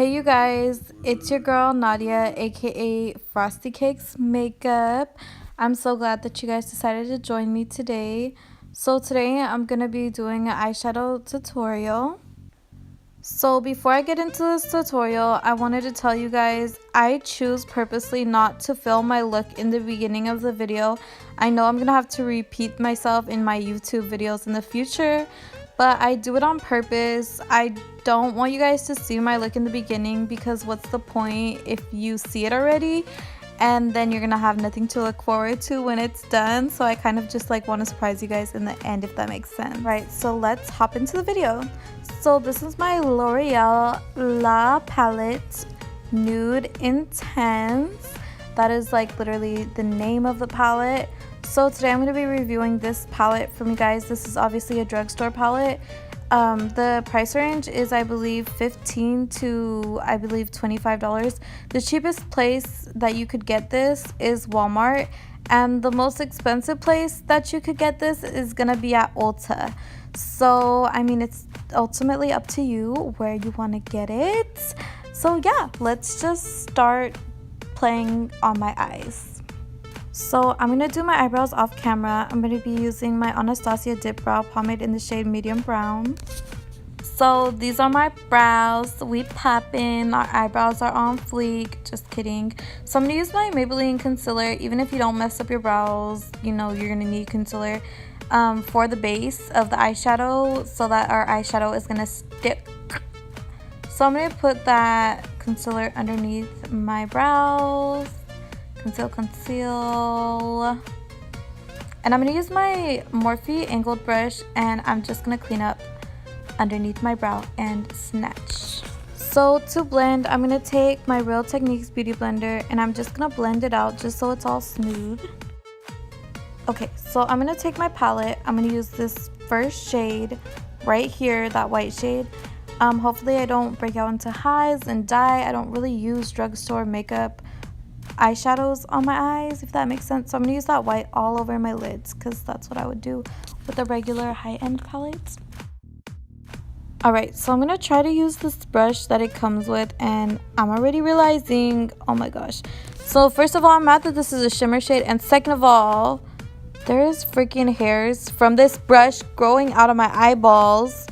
Hey you guys, it's your girl Nadia, aka Frosty Cakes Makeup. I'm so glad that you guys decided to join me today. So today I'm gonna be doing an eyeshadow tutorial. So before I get into this tutorial, I wanted to tell you guys I choose purposely not to film my look in the beginning of the video. I know I'm gonna have to repeat myself in my YouTube videos in the future, but I do it on purpose. I don't want you guys to see my look in the beginning because what's the point if you see it already and then you're gonna have nothing to look forward to when it's done. So I kind of just like want to surprise you guys in the end, if that makes sense. Right, so let's hop into the video. So this is my L'Oreal La Palette Nude Intense. That is like literally the name of the palette. So today I'm going to be reviewing this palette from you guys. This is obviously a drugstore palette. The price range is I believe $15 to I believe $25. The cheapest place that you could get this is Walmart, and the most expensive place that you could get this is gonna be at Ulta. So I mean, it's ultimately up to you where you want to get it. So yeah, let's just start playing on my eyes. So I'm going to do my eyebrows off camera. I'm going to be using my Anastasia Dip Brow Pomade in the shade Medium Brown. So these are my brows. We poppin'. Our eyebrows are on fleek. Just kidding. So I'm going to use my Maybelline concealer. Even if you don't mess up your brows, you know you're going to need concealer for the base of the eyeshadow so that our eyeshadow is going to stick. So I'm going to put that concealer underneath my brows. Conceal. And I'm going to use my Morphe angled brush, and I'm just going to clean up underneath my brow and snatch. So to blend, I'm going to take my Real Techniques Beauty Blender and I'm just going to blend it out just so it's all smooth. Okay, so I'm going to take my palette. I'm going to use this first shade right here, that white shade. Hopefully I don't break out into highs and dye. I don't really use drugstore makeup eyeshadows on my eyes, if that makes sense. So I'm gonna use that white all over my lids because that's what I would do with a regular high-end palette. Alright, so I'm gonna try to use this brush that it comes with, and I'm already realizing, oh my gosh. So first of all, I'm mad that this is a shimmer shade, and second of all, there's freaking hairs from this brush growing out of my eyeballs,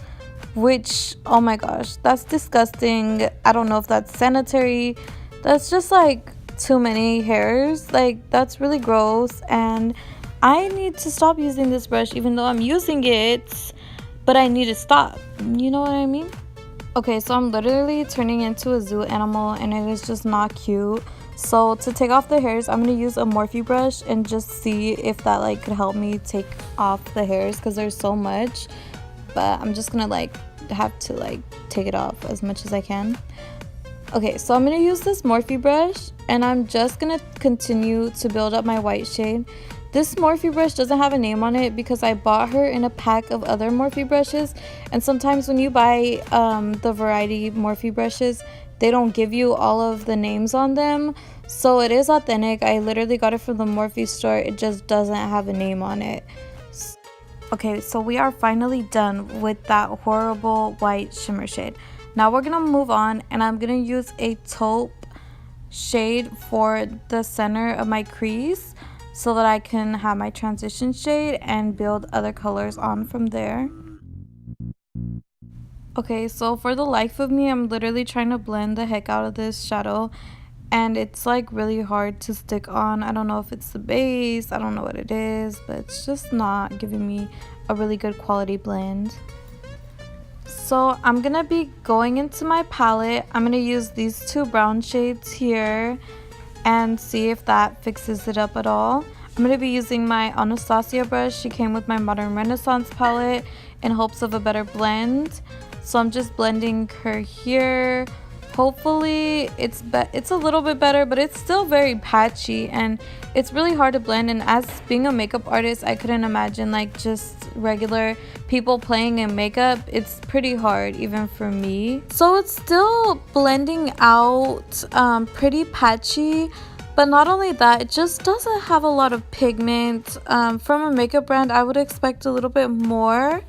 which, oh my gosh, that's disgusting. I don't know if that's sanitary. That's just like too many hairs. Like, that's really gross, and I need to stop using this brush even though I'm using it, but I need to stop, you know what I mean? Okay, so I'm literally turning into a zoo animal and it is just not cute. So to take off the hairs, I'm going to use a Morphe brush and just see if that like could help me take off the hairs because there's so much, but I'm just gonna like have to like take it off as much as I can. Okay, so I'm going to use this Morphe brush and I'm just going to continue to build up my white shade. This Morphe brush doesn't have a name on it because I bought her in a pack of other Morphe brushes, and sometimes when you buy the variety Morphe brushes, they don't give you all of the names on them. So it is authentic. I literally got it from the Morphe store. It just doesn't have a name on it. Okay, so we are finally done with that horrible white shimmer shade. Now we're gonna move on, and I'm gonna use a taupe shade for the center of my crease so that I can have my transition shade and build other colors on from there. Okay, so for the life of me, I'm literally trying to blend the heck out of this shadow, and it's like really hard to stick on. I don't know if it's the base, I don't know what it is, but it's just not giving me a really good quality blend. So I'm gonna be going into my palette. I'm gonna use these two brown shades here and see if that fixes it up at all. I'm gonna be using my Anastasia brush. She came with my Modern Renaissance palette in hopes of a better blend. So I'm just blending her here. Hopefully it's a little bit better, but it's still very patchy and it's really hard to blend. And as being a makeup artist, I couldn't imagine like just regular people playing in makeup. It's pretty hard even for me. So it's still blending out pretty patchy, but not only that, it just doesn't have a lot of pigment. From a makeup brand, I would expect a little bit more.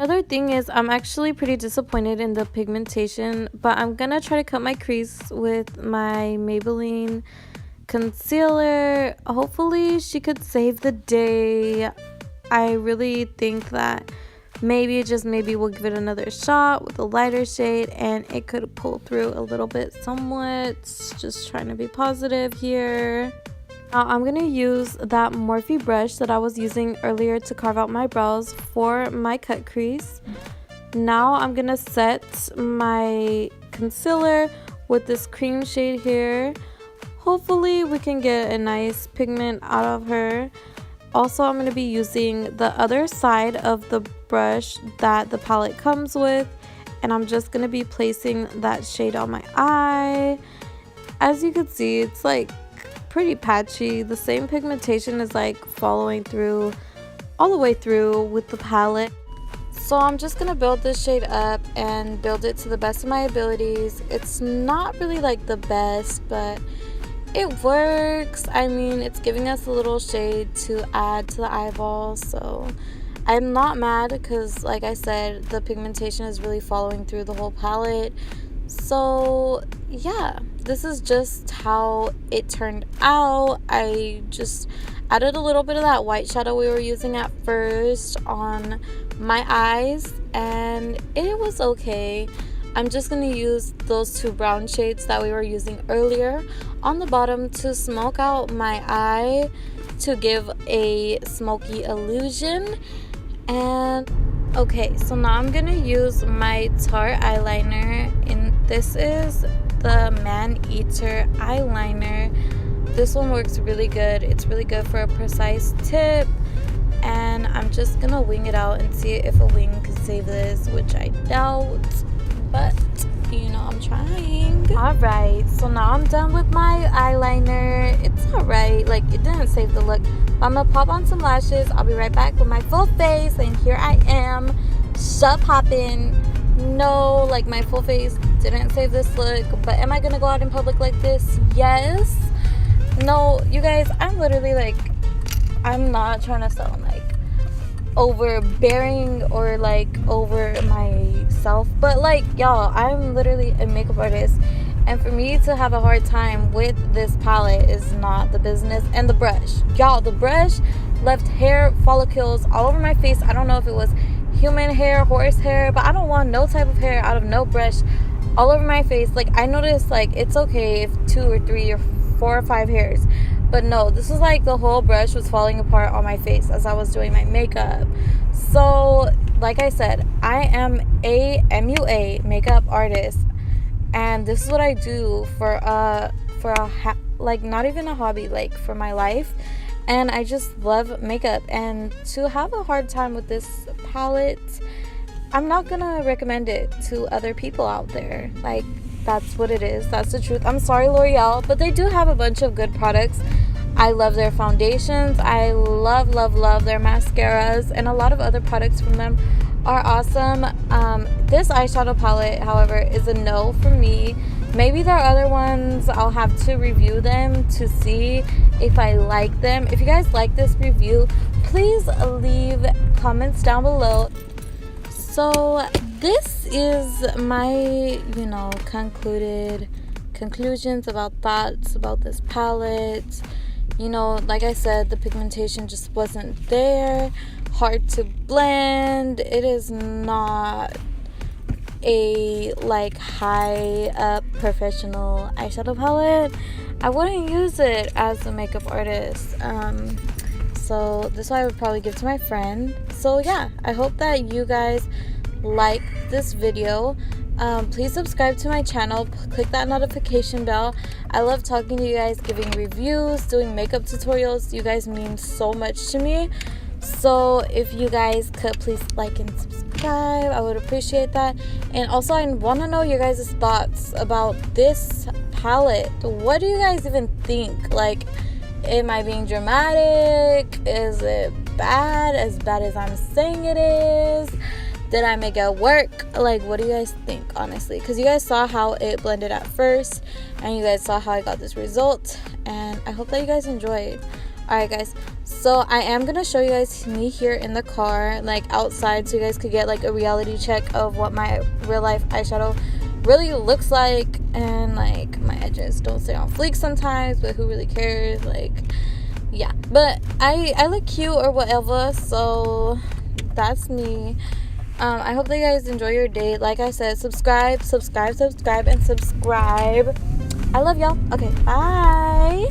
Another thing is I'm actually pretty disappointed in the pigmentation, but I'm gonna try to cut my crease with my Maybelline concealer. Hopefully she could save the day. I really think that maybe, just maybe, we'll give it another shot with a lighter shade and it could pull through a little bit somewhat. Just trying to be positive here. Now I'm going to use that Morphe brush that I was using earlier to carve out my brows for my cut crease. Now I'm going to set my concealer with this cream shade here. Hopefully we can get a nice pigment out of her. Also, I'm going to be using the other side of the brush that the palette comes with, and I'm just going to be placing that shade on my eye. As you can see, it's like pretty patchy. The same pigmentation is like following through all the way through with the palette. So I'm just going to build this shade up and build it to the best of my abilities. It's not really like the best, but it works. I mean, it's giving us a little shade to add to the eyeballs, so I'm not mad because, like I said, the pigmentation is really following through the whole palette. So yeah, this is just how it turned out. I just added a little bit of that white shadow we were using at first on my eyes, and it was okay. I'm just going to use those two brown shades that we were using earlier on the bottom to smoke out my eye to give a smoky illusion. And okay, so now I'm going to use my Tarte eyeliner, and this is the Man Eater eyeliner. This one works really good. It's really good for a precise tip, and I'm just going to wing it out and see if a wing can save this, which I doubt. But you know, I'm trying. Alright, so now I'm done with my eyeliner. It's alright, like it didn't save the look. I'm gonna pop on some lashes. I'll be right back with my full face, and here I am, shove hopping. No, like my full face didn't save this look, but am I gonna go out in public like this? Yes. No, you guys, I'm literally like, I'm not trying to sound like overbearing or like over myself, but like, y'all, I'm literally a makeup artist, and for me to have a hard time with this palette is not the business. And the brush, y'all, the brush left hair follicles all over my face. I don't know if it was human hair, horse hair, but I don't want no type of hair out of no brush all over my face. Like, I noticed, like, it's okay if 2 or 3 or 4 or 5 hairs, but no, this was like the whole brush was falling apart on my face as I was doing my makeup. So like I said, I am a MUA makeup artist, and this is what I do for like not even a hobby, like for my life. And I just love makeup, and to have a hard time with this palette, I'm not gonna recommend it to other people out there. Like, that's what it is. That's the truth. I'm sorry, L'Oreal, but they do have a bunch of good products. I love their foundations. I love their mascaras, and a lot of other products from them are awesome. This eyeshadow palette, however, is a no for me. Maybe there are other ones. I'll have to review them to see if I like them. If you guys like this review, please leave comments down below. So this is my, conclusions about thoughts about this palette. Like I said, the pigmentation just wasn't there. Hard to blend. It is not a high up professional eyeshadow palette. I wouldn't use it as a makeup artist. So this one I would probably give to my friend. So yeah, I hope that you guys like this video. Please subscribe to my channel, click that notification bell. I love talking to you guys, giving reviews, doing makeup tutorials. You guys mean so much to me. So if you guys could please like and subscribe, I would appreciate that. And also, I want to know your guys' thoughts about this palette. What do you guys even think? Like, am I being dramatic? Is it bad? As bad as I'm saying it is? Did I make it work? Like, what do you guys think, honestly? Because you guys saw how it blended at first, and you guys saw how I got this result, and I hope that you guys enjoyed. Alright guys, So I am gonna show you guys me here in the car, like outside, so you guys could get like a reality check of what my real life eyeshadow really looks like. And like my edges don't stay on fleek sometimes, but who really cares? Like, yeah, but I look cute or whatever, so that's me. I hope that you guys enjoy your day. Like I said, subscribe, and subscribe. I love y'all. Okay, bye.